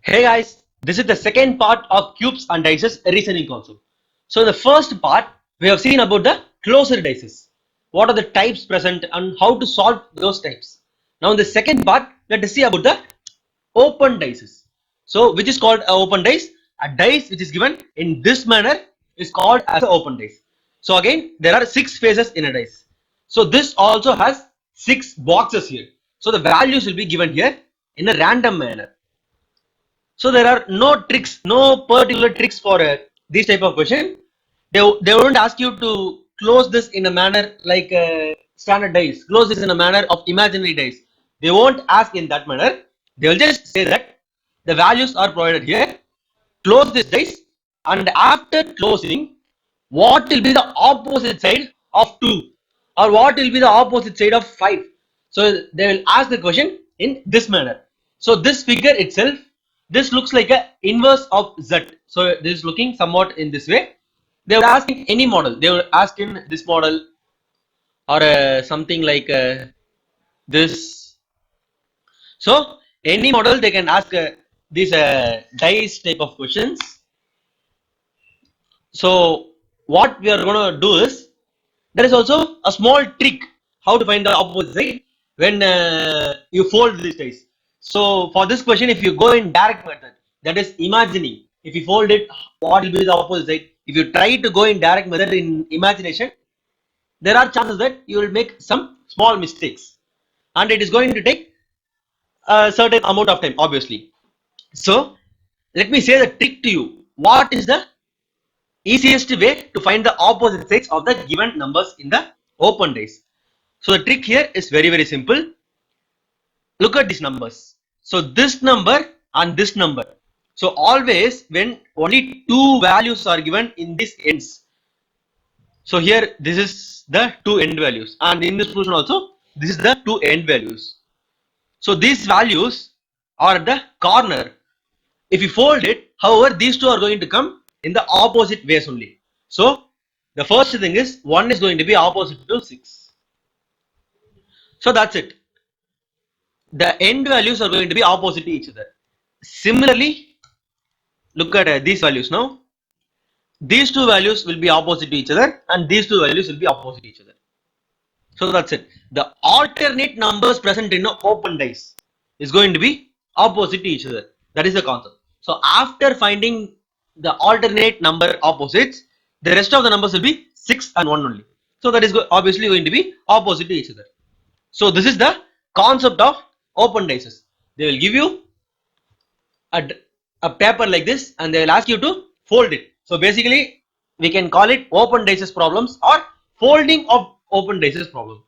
Hey guys, this is the second part of cubes and dices reasoning concept. So in the first part, we have seen about the closed dices. What are the types present and how to solve those types. Now in the second part, let us see about the open dices. So which is called a open dice? A dice which is given in this manner is called as an open dice. So again, there are 6 faces in a dice. So this also has 6 boxes here. So the values will be given here in a random manner. So there are no tricks, no particular tricks for this type of question. They won't ask you to close this in a manner like standard dice. Close this in a manner of imaginary dice. They won't ask in that manner. They will just say that the values are provided here. Close this dice, and after closing, what will be the opposite side of 2, or what will be the opposite side of 5? So they will ask the question in this manner. So this figure itself, this looks like a inverse of z. So this is looking somewhat in this way. They would ask in any model. They would ask in this model, or something like this. So any model they can ask these dice type of questions. So what we are going to do is, there is also a small trick how to find the opposite side when you fold these dice. So for this question, if you go in direct method, that is imagining, if you fold it, what will be the opposite side? If you try to go in direct method in imagination, there are chances that you will make some small mistakes, and it is going to take a certain amount of time, obviously. So let me say the trick to you. What is the easiest way to find the opposite sides of the given numbers in the open dice? So the trick here is very simple. Look at these numbers. So this number and this number. So always when only two values are given in these ends. So here this is the two end values, and in this position also this is the two end values. So these values are at the corner. If you fold it, however, these two are going to come in the opposite ways only. So the first thing is 1 is going to be opposite to 6. So that's it. The end values are going to be opposite to each other. Similarly, look at these values now. These two values will be opposite to each other, and these two values will be opposite to each other. So that's it. The alternate numbers present in an open dice is going to be opposite to each other. That is the concept. So after finding the alternate number opposites, the rest of the numbers will be 6 and 1 only. So that is obviously going to be opposite to each other. So this is the concept of open dices. They will give you a paper like this, and they will ask you to fold it. So basically we can call it open dices problems or folding of open dices problem.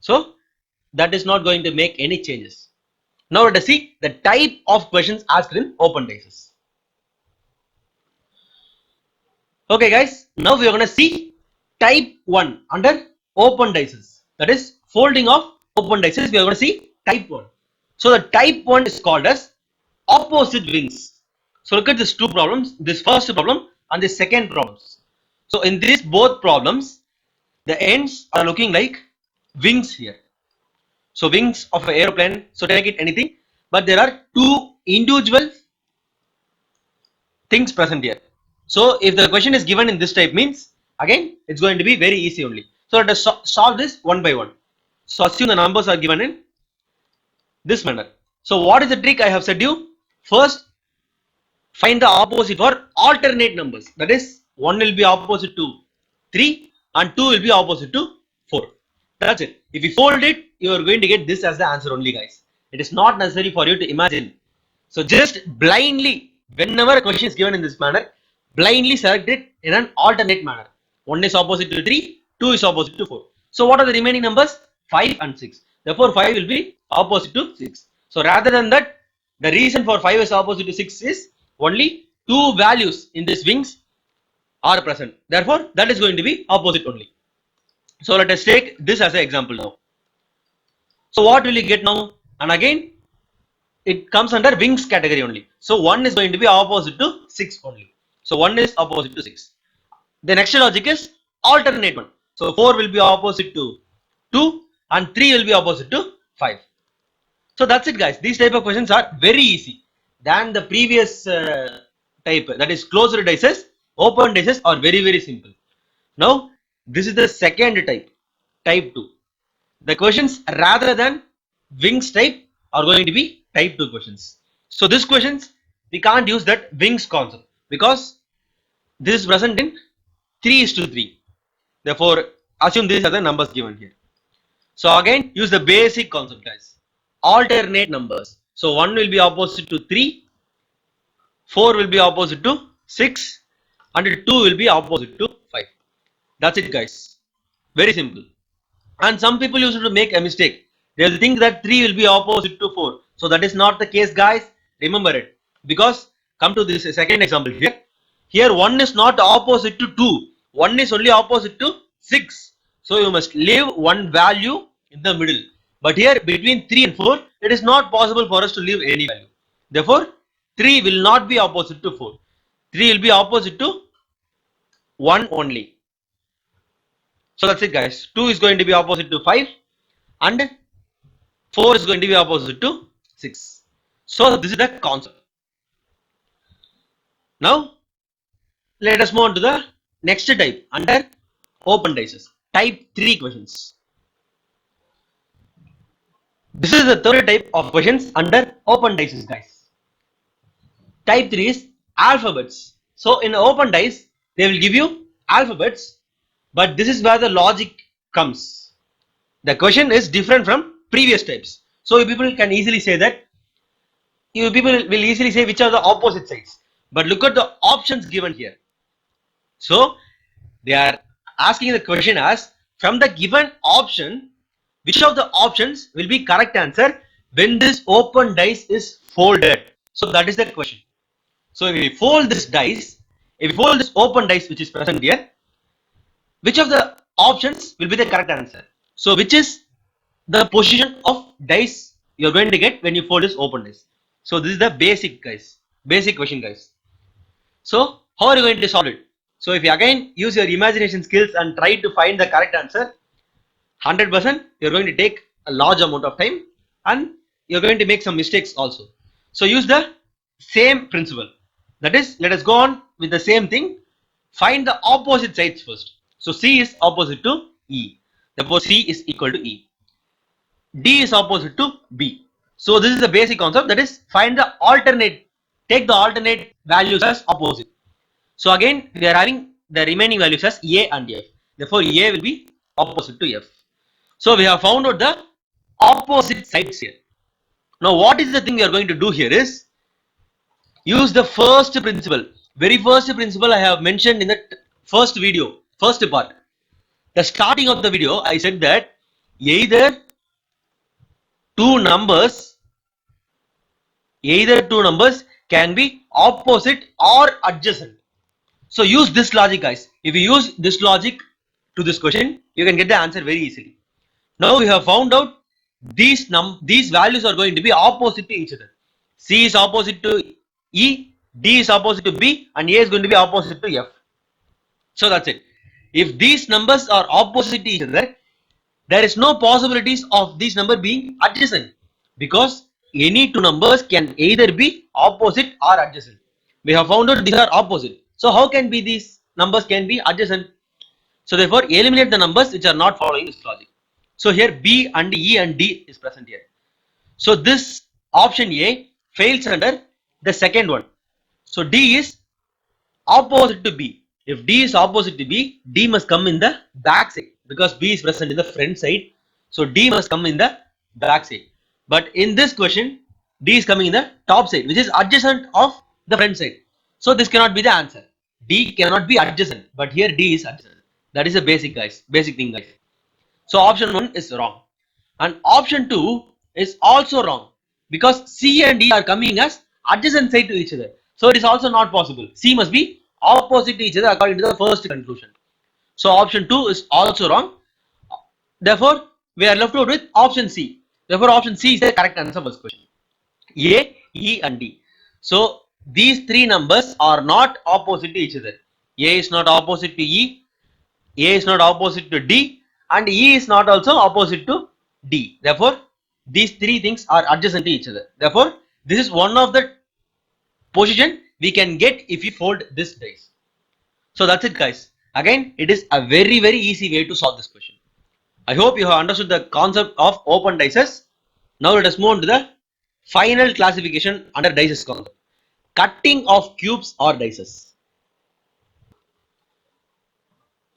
So that is not going to make any changes. Now let us see the type of questions asked in open dices. Okay guys, now we are going to see type 1 under open dices. That is folding of open dices. We are going to see type 1. So the type 1 is called as opposite wings. So look at these two problems, this first problem and the second problems. So in these both problems, the ends are looking like wings here. So wings of an aeroplane, so take it anything, but there are two individual things present here. So if the question is given in this type, means again it's going to be very easy only. So let us solve this one by one. So assume the numbers are given in this manner. So what is the trick I have said you? First, find the opposite for alternate numbers. That is, 1 will be opposite to 3 and 2 will be opposite to 4. That's it. If you fold it, you are going to get this as the answer only, guys. It is not necessary for you to imagine. So just blindly, whenever a question is given in this manner, blindly select it in an alternate manner. 1 is opposite to 3, 2 is opposite to 4. So what are the remaining numbers? 5 and 6. Therefore 5 will be opposite to 6. So rather than that, the reason for 5 is opposite to 6 is only two values in these wings are present. Therefore that is going to be opposite only. So let us take this as an example now. So what will you get now? And again, it comes under wings category only. So 1 is going to be opposite to 6 only. So 1 is opposite to 6. The next logic is alternate one. So 4 will be opposite to 2 and 3 will be opposite to 5. So that's it, guys. These type of questions are very easy. than the previous type, that is closed dices. Open dices are very simple. Now this is the second type, type 2. The questions rather than wings type are going to be type 2 questions. So this questions we can't use that wings concept because this is present in 3:3. Therefore assume these are the numbers given here. So again use the basic concept, guys. Alternate numbers. So 1 will be opposite to 3, 4 will be opposite to 6, and 2 will be opposite to 5. That's it, guys. Very simple. And some people used to make a mistake. They will think that 3 will be opposite to 4. So that is not the case, guys. Remember it. Because come to this second example here. Here 1 is not opposite to 2. 1 is only opposite to 6. So you must leave one value in the middle. But here between 3 and 4, it is not possible for us to leave any value. Therefore, 3 will not be opposite to 4. 3 will be opposite to 1 only. So that's it, guys. 2 is going to be opposite to 5 and 4 is going to be opposite to 6. So this is the concept. Now let us move on to the next type under open dices. Type 3 questions. This is the third type of questions under open dices, guys. Type 3 is alphabets. So in open dice, they will give you alphabets, but this is where the logic comes. The question is different from previous types. So people can easily say that, you people will easily say which are the opposite sides. But look at the options given here. So they are asking the question as, from the given option, which of the options will be correct answer when this open dice is folded? So that is the question. So if we fold this dice, if we fold this open dice which is present here, which of the options will be the correct answer? So which is the position of dice you are going to get when you fold this open dice? So this is the basic, guys. Basic question, guys. So how are you going to solve it? So if you again use your imagination skills and try to find the correct answer, 100% you're going to take a large amount of time and you're going to make some mistakes also. So use the same principle. That is, let us go on with the same thing. Find the opposite sides first. So C is opposite to E. Therefore C is equal to E. D is opposite to B. So this is the basic concept, that is find the alternate, take the alternate values as opposite. So again we are having the remaining values as A and F. Therefore A will be opposite to F. So we have found out the opposite sides here. Now what is the thing we are going to do here is use the first principle. Very first principle I have mentioned in the first video, first part. The starting of the video I said that either two numbers can be opposite or adjacent. So use this logic, guys. If you use this logic to this question, you can get the answer very easily. Now we have found out these values are going to be opposite to each other. C is opposite to E, D is opposite to B, and A is going to be opposite to F. So that's it. If these numbers are opposite to each other, there is no possibilities of these numbers being adjacent, because any two numbers can either be opposite or adjacent. We have found out these are opposite. So how can be these numbers can be adjacent? So therefore eliminate the numbers which are not following this logic. So here B and E and D is present here. So this option A fails under the second one. So D is opposite to B. If D is opposite to B, D must come in the back side, because B is present in the front side. So D must come in the back side. But in this question, D is coming in the top side, which is adjacent of the front side. So this cannot be the answer. D cannot be adjacent, but here D is adjacent. That is the basic, guys. Basic thing, guys. So option 1 is wrong. And option 2 is also wrong, because C and D are coming as adjacent side to each other. So it is also not possible. C must be opposite to each other according to the first conclusion. So option 2 is also wrong. Therefore, we are left out with option C. Therefore, option C is the correct answer for this question. A, E and D. So these three numbers are not opposite to each other. A is not opposite to E, A is not opposite to D, and E is not also opposite to D. Therefore, these three things are adjacent to each other. Therefore, this is one of the position we can get if we fold this dice. So that's it, guys. Again, it is a very easy way to solve this question. I hope you have understood the concept of open dices. Now let us move on to the final classification under dices concept. Cutting of cubes or dices.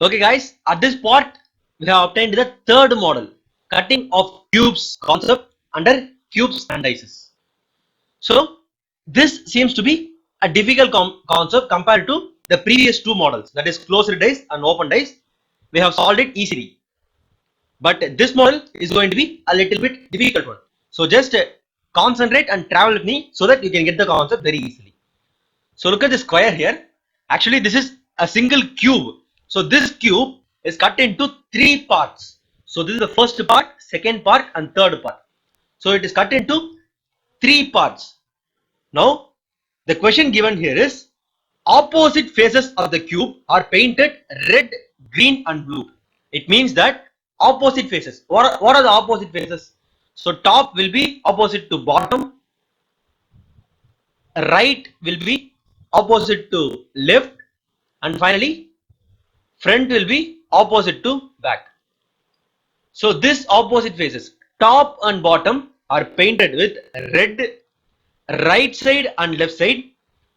Okay guys, at this part we have obtained the third model, cutting of cubes concept under cubes and dices. So this seems to be a difficult concept compared to the previous two models, that is closed dice and open dice. We have solved it easily. But this model is going to be a little bit difficult one. So just concentrate and travel with me so that you can get the concept very easily. So look at the square here. Actually, this is a single cube. So this cube is cut into three parts. So this is the first part, second part and third part. So it is cut into three parts. Now the question given here is opposite faces of the cube are painted red, green and blue. It means that opposite faces. What are the opposite faces? So top will be opposite to bottom, right will be opposite to left, and finally front will be opposite to back. So this opposite faces, top and bottom are painted with red, right side and left side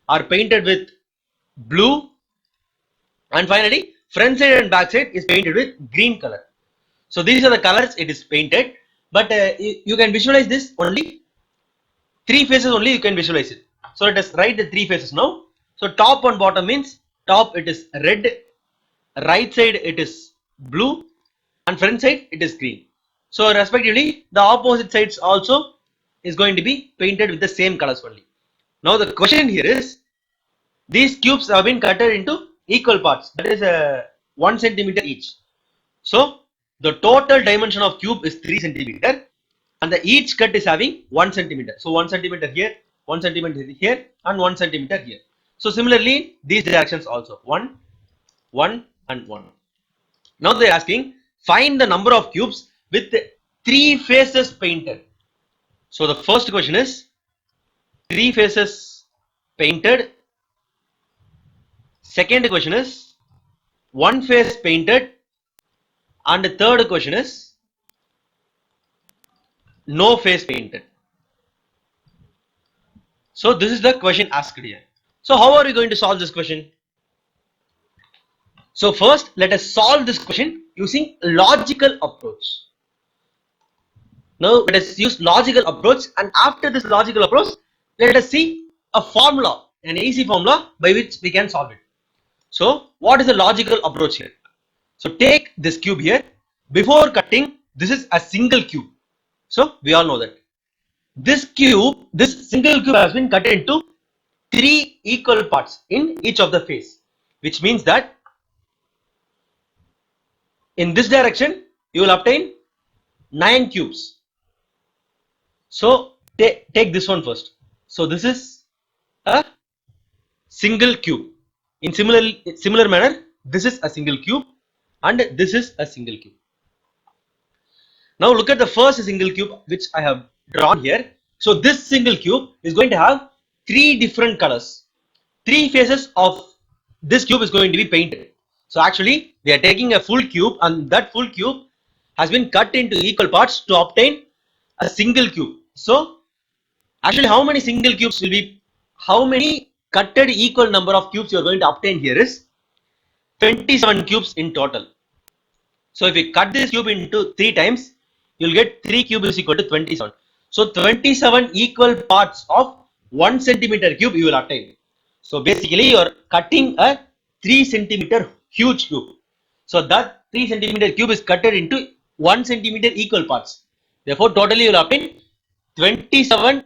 are painted with blue, and finally front side and back side is painted with green color. So these are the colors it is painted, but you can visualize this only three faces only, you can visualize it. So let us write the three faces now. So top and bottom means top it is red, right side it is blue and front side it is green. So respectively the opposite sides also is going to be painted with the same colors only. Now the question here is, these cubes have been cut into equal parts, that is 1 centimeter each. So the total dimension of cube is 3 centimeter and the each cut is having 1 centimeter. So 1 centimeter here, 1 centimeter here and 1 centimeter here. So similarly these directions also 1, 1 and 1. Now they are asking find the number of cubes with 3 faces painted. So the first question is 3 faces painted. Second question is 1 face painted. And the third question is no face painted. So this is the question asked here. So how are we going to solve this question? So first let us solve this question using logical approach. Now let us use logical approach, and after this logical approach let us see a formula, an easy formula by which we can solve it. So what is the logical approach here? So take this cube here. Before cutting, this is a single cube. So we all know that. This single cube has been cut into 3 equal parts in each of the face, which means that in this direction you will obtain 9 cubes. So take this one first. So this is a single cube. In similar manner, this is a single cube and this is a single cube. Now look at the first single cube which I have drawn here. So this single cube is going to have 3 different colors. 3 faces of this cube is going to be painted. So actually we are taking a full cube and that full cube has been cut into equal parts to obtain a single cube. So actually how many single cubes will be, how many cutted equal number of cubes you are going to obtain here is 27 cubes in total. So if you cut this cube into 3 times, you will get 3 cubes is equal to 27. So 27 equal parts of 1 centimeter cube you will obtain. So basically you are cutting a 3 centimeter huge cube. So that 3 centimeter cube is cutted into 1 centimeter equal parts. Therefore totally you will obtain 27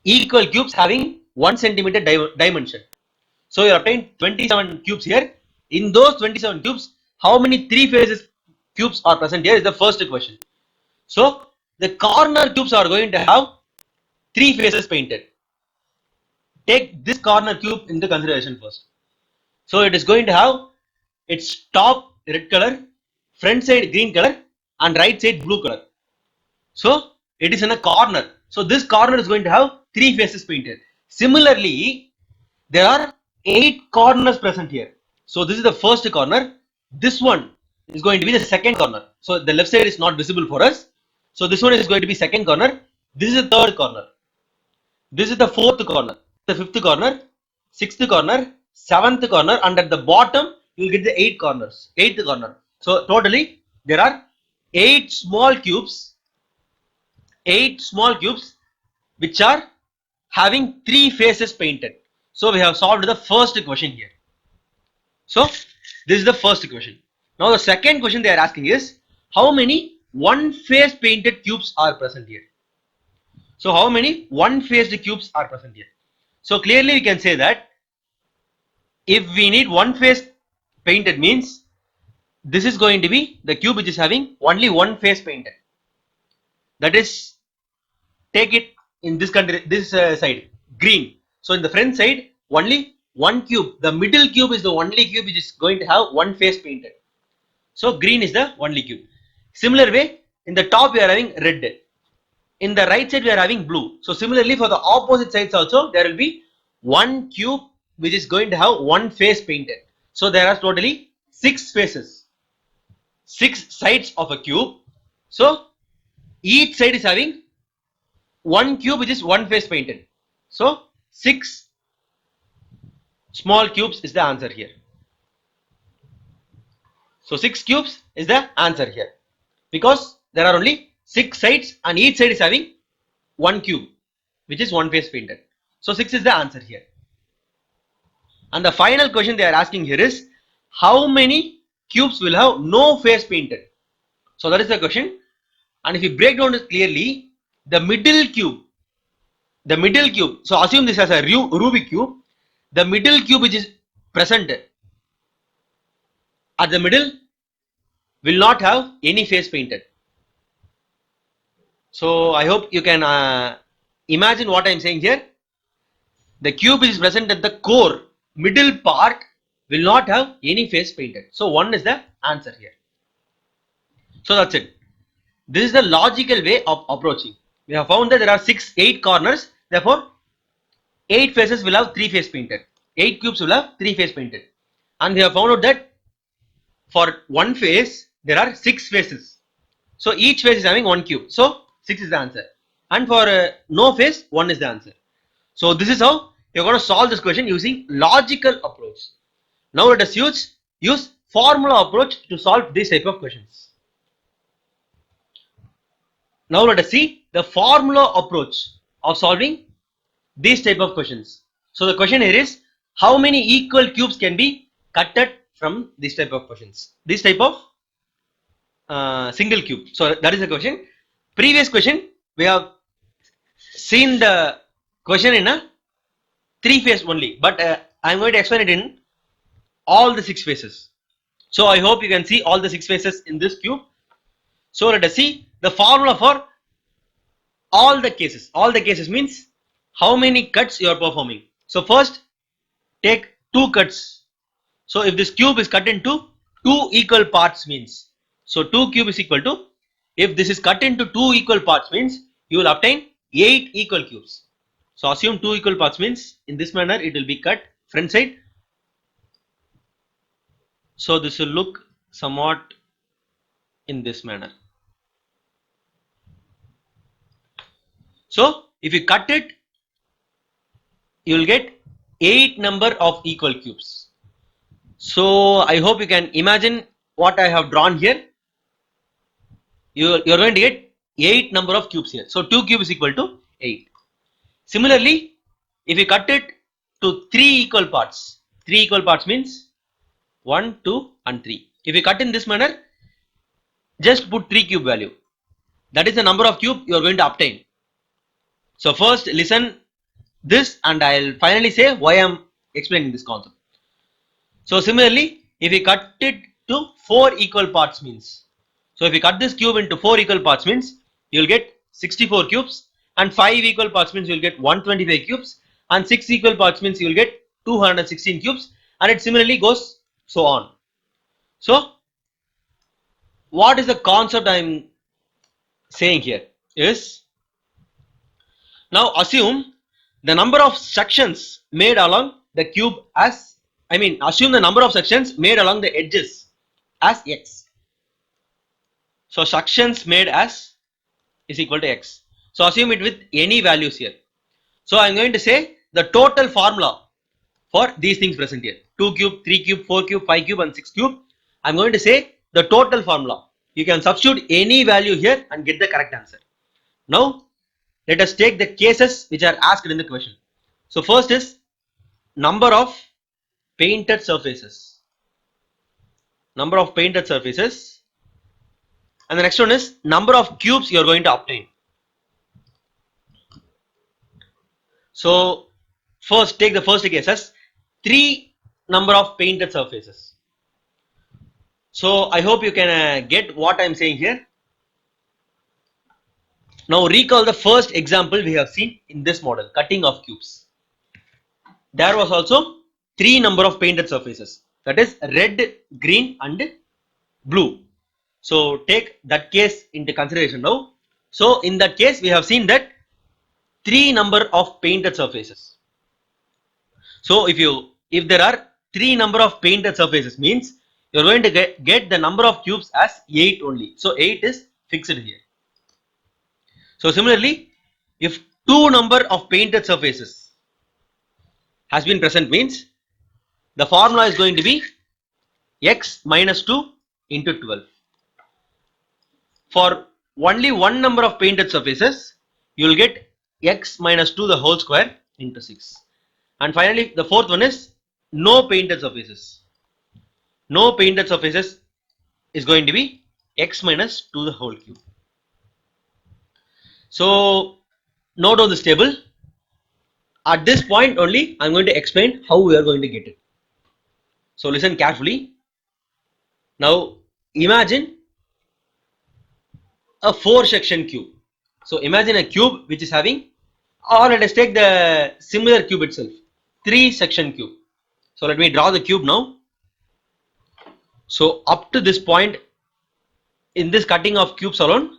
equal cubes having 1 centimeter dimension. So you obtain 27 cubes here. In those 27 cubes, how many 3 faces cubes are present here is the first question. So the corner cubes are going to have 3 faces painted. Take this corner cube into consideration first. So it is going to have its top red color, front side green color and right side blue color. So it is in a corner. So this corner is going to have 3 faces painted. Similarly, there are 8 corners present here. So this is the first corner. This one is going to be the second corner. So the left side is not visible for us. So this one is going to be second corner. This is the third corner. This is the fourth corner, the fifth corner, sixth corner, seventh corner, and at the bottom you will get the eighth corner. So totally there are 8 small cubes, which are having 3 faces painted. So we have solved the first question here. So this is the first question. Now the second question they are asking is how many one face painted cubes are present here. So how many one faced cubes are present here? So clearly we can say that if we need one face painted means this is going to be the cube which is having only one face painted. That is, take it in this country, this side green. So in the front side only one cube. The middle cube is the only cube which is going to have one face painted. So green is the only cube. Similar way, in the top we are having red. In the right side we are having blue. So similarly for the opposite sides also there will be one cube which is going to have one face painted. So there are totally 6 faces, 6 sides of a cube. So each side is having one cube which is one face painted. So 6 small cubes is the answer here. So 6 cubes is the answer here because there are only 6 sides and each side is having one cube which is one face painted. So 6 is the answer here. And the final question they are asking here is how many cubes will have no face painted. So that is the question. And if you break down this clearly, the middle cube, so assume this as a Rubik cube, the middle cube which is present at the middle will not have any face painted. So I hope you can imagine what I am saying here. The cube is present at the core, middle part will not have any face painted. So 1 is the answer here. So that's it. This is the logical way of approaching. We have found that there are 8 corners. Therefore, 8 faces will have 3 face painted. 8 cubes will have 3 face painted. And we have found out that for one face, there are 6 faces. So each face is having one cube. So 6 is the answer. And for no face, 1 is the answer. So this is how you're going to solve this question using logical approach. Now let us use formula approach to solve this type of questions. Now let us see the formula approach of solving these type of questions. So the question here is how many equal cubes can be cutted from this type of questions, this type of single cube. So that is the question. Previous question we have seen the question in a 3 phase only, but I am going to explain it in all the 6 phases. So I hope you can see all the 6 phases in this cube. So let us see the formula for all the cases. All the cases means how many cuts you are performing. So first take 2 cuts. So if this cube is cut into 2 equal parts means, so 2 cube is equal to, if this is cut into 2 equal parts means you will obtain 8 equal cubes. So assume 2 equal parts means in this manner it will be cut front side. So this will look somewhat in this manner. So if you cut it, you will get 8 number of equal cubes. So I hope you can imagine what I have drawn here. You're going to get 8 number of cubes here. So 2 cube is equal to 8. Similarly, if you cut it to 3 equal parts, 3 equal parts means 1, 2 and 3. If you cut in this manner, just put 3 cube value. That is the number of cube you are going to obtain. So first listen this and I'll finally say why I'm explaining this concept. So similarly, if we cut it to 4 equal parts means, so if we cut this cube into 4 equal parts means you'll get 64 cubes, and 5 equal parts means you'll get 125 cubes, and 6 equal parts means you'll get 216 cubes, and it similarly goes so on. So what is the concept I'm saying here is, now assume the number of sections made along the cube as, assume the number of sections made along the edges as x. So sections made as is equal to x. So assume it with any values here. So I'm going to say the total formula for these things present here. 2 cube, 3 cube, 4 cube, 5 cube and 6 cube. I'm going to say the total formula. You can substitute any value here and get the correct answer. Now let us take the cases which are asked in the question. So first is number of painted surfaces. Number of painted surfaces. And the next one is number of cubes you are going to obtain. So first take the first case as 3 number of painted surfaces. So I hope you can get what I am saying here. Now recall the first example we have seen in this model, cutting of cubes. There was also 3 number of painted surfaces, that is red, green and blue. So take that case into consideration now. So in that case we have seen that 3 number of painted surfaces. So if there are 3 number of painted surfaces means you are going to get the number of cubes as 8 only. So 8 is fixed here. So similarly, if 2 number of painted surfaces has been present means the formula is going to be x minus 2 into 12. For only 1 number of painted surfaces, you will get x minus 2 the whole square into 6. And finally, the fourth one is no painted surfaces. No painted surfaces is going to be x minus 2 the whole cube. So note on this table. At this point only, I am going to explain how we are going to get it. So listen carefully. Now imagine a 4-section cube. So imagine a cube which is having, or let us take the similar cube itself, 3-section cube. So let me draw the cube now. So up to this point, in this cutting of cubes alone,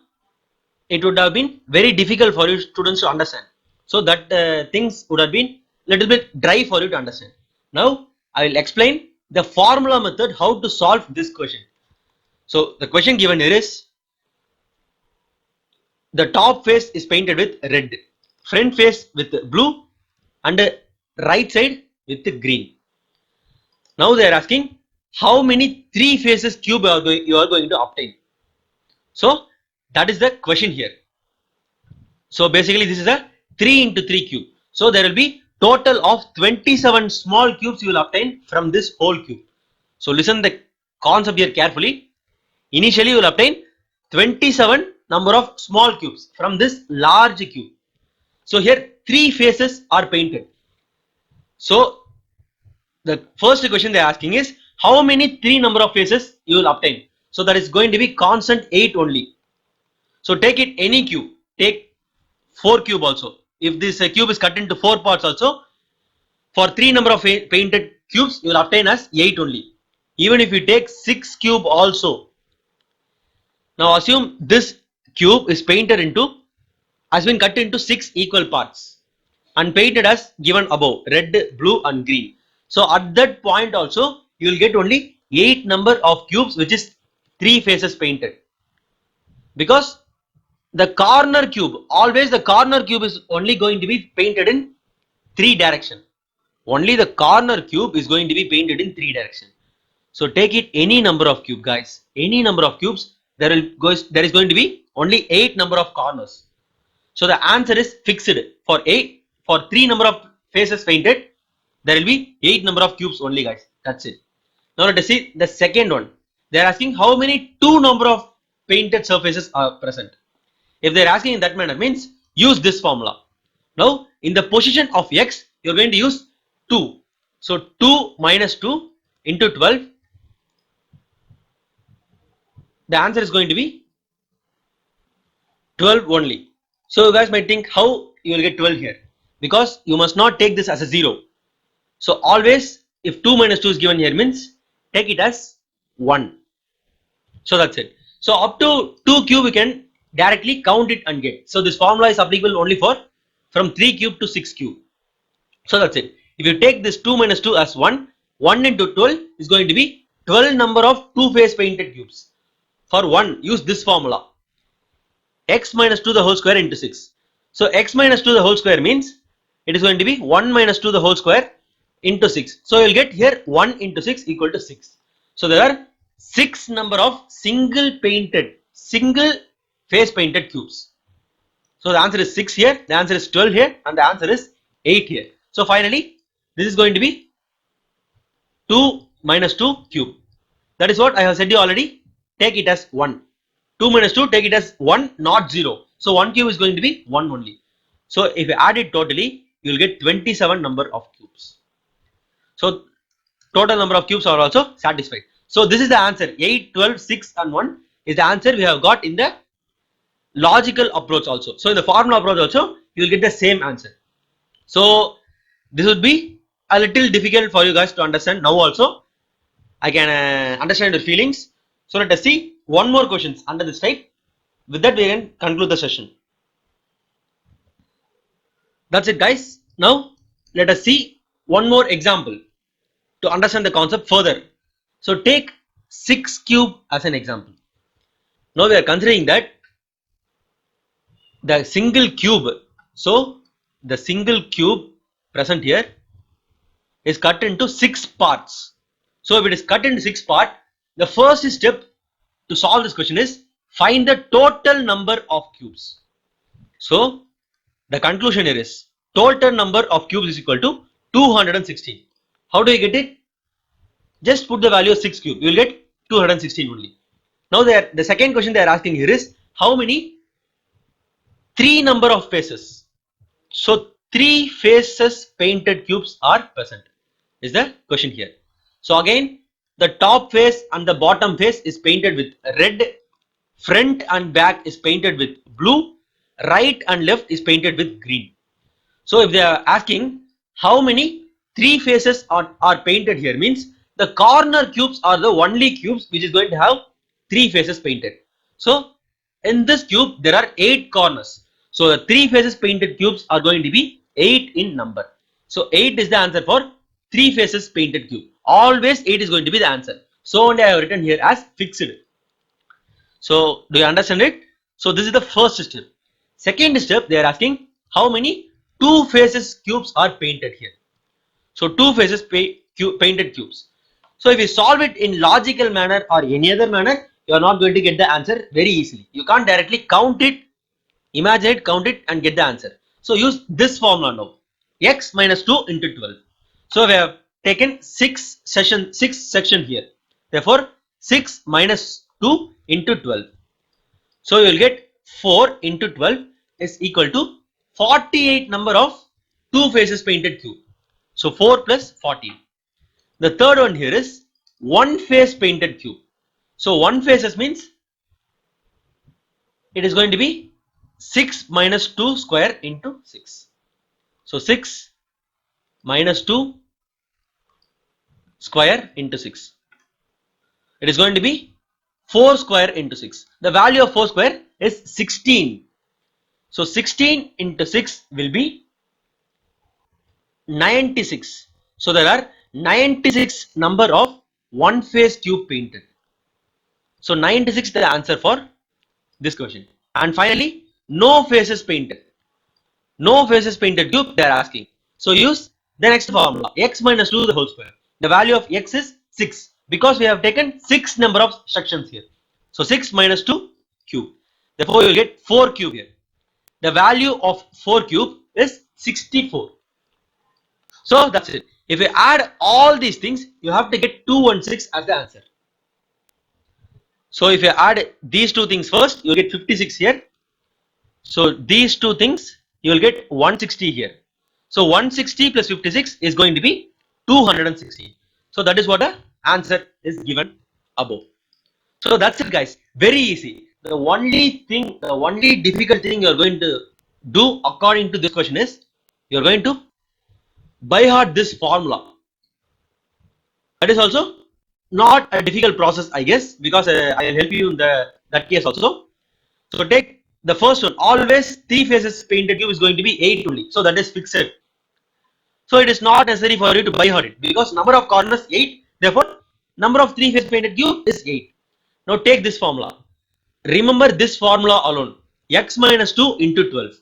it would have been very difficult for you students to understand. So that things would have been little bit dry for you to understand. Now I will explain the formula method how to solve this question. So the question given here is, the top face is painted with red, front face with blue and right side with green. Now they are asking how many 3 faces cube you are going to obtain. So that is the question here. So basically this is a 3 into 3 cube. So there will be total of 27 small cubes you will obtain from this whole cube. So listen the concept here carefully. Initially you will obtain 27 number of small cubes from this large cube. So here 3 faces are painted. So the first question they are asking is how many 3 number of faces you will obtain. So that is going to be constant 8 only. So take it any cube, take 4 cube also. If this cube is cut into 4 parts also, for 3 number of painted cubes you will obtain as 8 only. Even if you take 6 cube also. Now assume this cube is painted into, has been cut into 6 equal parts and painted as given above, red, blue and green. So at that point also you will get only 8 number of cubes which is 3 faces painted. Because the corner cube, always the corner cube is only going to be painted in 3 direction. Only the corner cube is going to be painted in 3 direction. So take it any number of cube guys, any number of cubes, there is going to be only 8 number of corners. So the answer is fixed for 3 number of faces painted, there will be 8 number of cubes only guys. That's it. Now let us see the second one. They are asking how many 2 number of painted surfaces are present. If they are asking in that manner means use this formula. Now in the position of x you are going to use 2. So 2 minus 2 into 12. The answer is going to be 12 only. So you guys might think how you will get 12 here, because you must not take this as a 0. So always if 2 minus 2 is given here means take it as 1. So that's it. So up to 2 cube you can directly count it and get. So this formula is applicable only for from 3 cube to 6 cube. So that's it. If you take this 2 minus 2 as 1, 1 into 12 is going to be 12 number of two-phase painted cubes. For 1, use this formula. X minus 2 the whole square into 6. So x minus 2 the whole square means it is going to be 1 minus 2 the whole square into 6. So you'll get here 1 into 6 equal to 6. So there are 6 number of single face painted cubes. So the answer is 6 here, the answer is 12 here, and the answer is 8 here. So finally this is going to be 2 minus 2 cube. That is what I have said you already. Take it as 1. 2 minus 2, take it as 1, not 0. So 1 cube is going to be 1 only. So if you add it totally, you will get 27 number of cubes. So total number of cubes are also satisfied. So this is the answer. 8, 12, 6 and 1 is the answer we have got in the logical approach also. So in the formula approach also, you will get the same answer. So this would be a little difficult for you guys to understand now also. I can understand your feelings. So let us see one more questions under this type. With that we can conclude the session. That's it guys. Now let us see one more example to understand the concept further. So take 6 cube as an example. Now we are considering that the single cube. So the single cube present here is cut into 6 parts. So if it is cut into 6 parts, the first step to solve this question is find the total number of cubes. So the conclusion here is total number of cubes is equal to 216. How do you get it? Just put the value of 6 cube. You will get 216 only. Now the second question they are asking here is how many 3 number of faces. So 3 faces painted cubes are present is the question here. So again the top face and the bottom face is painted with red, front and back is painted with blue, right and left is painted with green. So if they are asking how many 3 faces are painted here, means the corner cubes are the only cubes which is going to have 3 faces painted. So in this cube there are 8 corners. So the 3 faces painted cubes are going to be 8 in number. So 8 is the answer for 3 faces painted cube. Always 8 is going to be the answer. So only I have written here as fixed. So do you understand it? So this is the first step. Second step they are asking how many 2 faces cubes are painted here. So 2 faces painted cubes. So if you solve it in logical manner or any other manner, you are not going to get the answer very easily. You can't directly count it, imagine it, count it and get the answer. So use this formula now. X minus 2 into 12. So we have taken 6 section here. Therefore 6 minus 2 into 12. So you will get 4 into 12 is equal to 48 number of 2 faces painted cube. So 4 plus 14. The third one here is 1 face painted cube. So 1 faces means it is going to be 6 minus 2 square into 6. So 6 minus 2 square into 6. It is going to be 4 square into 6. The value of 4 square is 16. So 16 into 6 will be 96. So there are 96 number of 1 face cube painted. So 96 is the answer for this question. And finally, no faces painted. No faces painted cube they are asking. So use the next formula, x minus 2 the whole square. The value of x is 6 because we have taken 6 number of sections here. So 6 minus 2 cube. Therefore you will get 4 cube here. The value of 4 cube is 64. So that's it. If you add all these things, you have to get 216 as the answer. So if you add these two things first, you will get 56 here. So these two things, you will get 160 here. So 160 plus 56 is going to be 260. So that is what the answer is given above. So that's it guys. Very easy. The only difficult thing you are going to do according to this question is you are going to by heart this formula. That is also not a difficult process, I guess, because I will help you in that case also. So take the first one. Always 3 faces painted cube is going to be 8 only. So that is fixed. So it is not necessary for you to by heart it because number of corners 8. Therefore, number of three face painted cube is 8. Now take this formula. Remember this formula alone. X minus 2 into 12.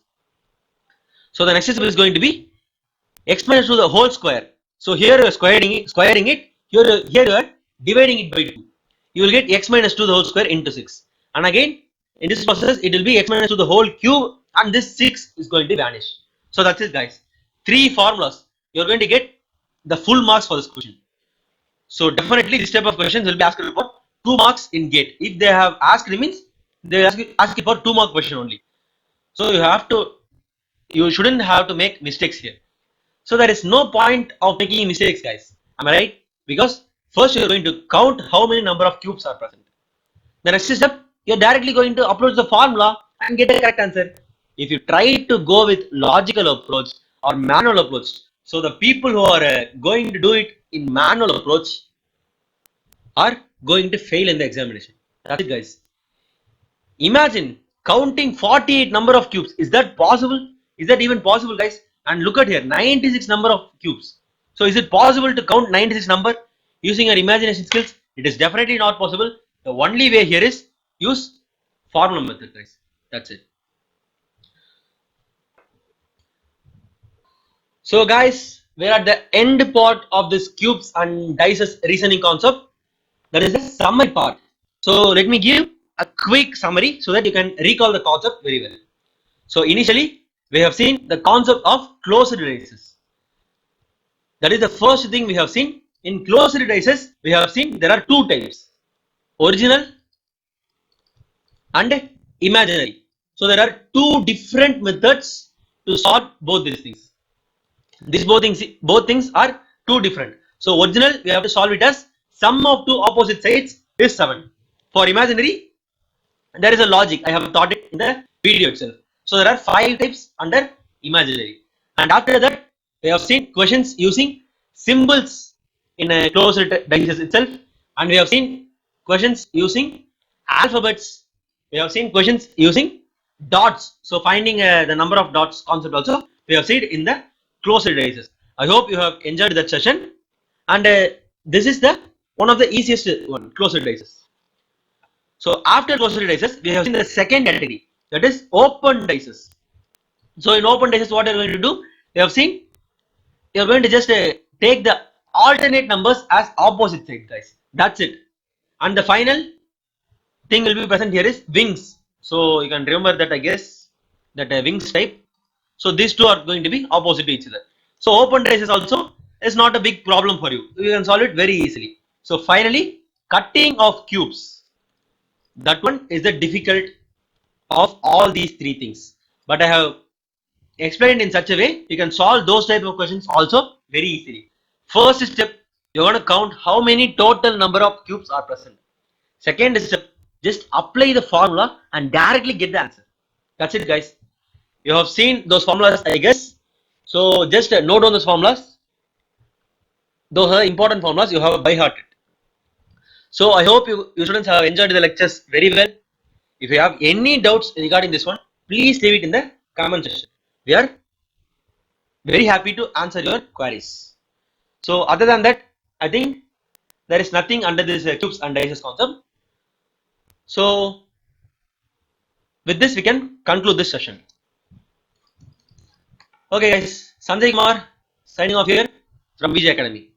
So the next step is going to be x minus 2 the whole square. So here you are squaring it. Here you are dividing it by 2. You will get x minus 2 the whole square into 6. And again, in this process, it will be x minus 2 the whole cube and this 6 is going to vanish. So that's it, guys. 3 formulas. You are going to get the full marks for this question. So definitely this type of questions will be asked for 2 marks in GATE. If they have asked it means they ask it for 2 mark question only. So you shouldn't have to make mistakes here. So there is no point of making mistakes, guys. Am I right? Because first you are going to count how many number of cubes are present. The next step, you are directly going to upload the formula and get a correct answer. If you try to go with logical approach or manual approach, so the people who are going to do it in manual approach are going to fail in the examination. That's it, guys. Imagine counting 48 number of cubes. Is that possible? Is that even possible, guys? And look at here, 96 number of cubes. So is it possible to count 96 number using your imagination skills? It is definitely not possible. The only way here is use formula method, guys. That's it. So guys, we're at the end part of this cubes and dices reasoning concept. That is the summary part. So let me give a quick summary so that you can recall the concept very well. So initially, we have seen the concept of closed dices. That is the first thing we have seen. In closed dices, we have seen there are 2 types, original and imaginary. So there are 2 different methods to solve both these things. These both things are 2 different. So original, we have to solve it as sum of 2 opposite sides is 7. For imaginary, there is a logic. I have taught it in the video itself. So there are 5 types under imaginary. And after that, we have seen questions using symbols in a closed dices itself. And we have seen questions using alphabets. We have seen questions using dots. So finding the number of dots concept also we have seen in the closed dices. I hope you have enjoyed that session. And this is the one of the easiest one, closed dices. So after closed dices, we have seen the second category, that is open dices. So in open dices, what you are going to do? We have seen you are going to just take the alternate numbers as opposite sides, guys. That's it. And the final thing will be present here is wings. So you can remember that, I guess, that wings type. So these 2 are going to be opposite to each other. So open dices also is not a big problem for you. You can solve it very easily. So finally, cutting of cubes. That one is the difficult of all these 3 things. But I have explained in such a way you can solve those type of questions also very easily. First step, you want to count how many total number of cubes are present. Second step, just apply the formula and directly get the answer. That's it, guys. You have seen those formulas, I guess. So just note down those formulas. Those are important formulas you have by heart. So I hope you students have enjoyed the lectures very well. If you have any doubts regarding this one, please leave it in the comment section. We are very happy to answer your queries. So other than that, I think there is nothing under this cubes and dices concept. So with this, we can conclude this session. Okay, guys. Sanjay Kumar signing off here from VJ Academy.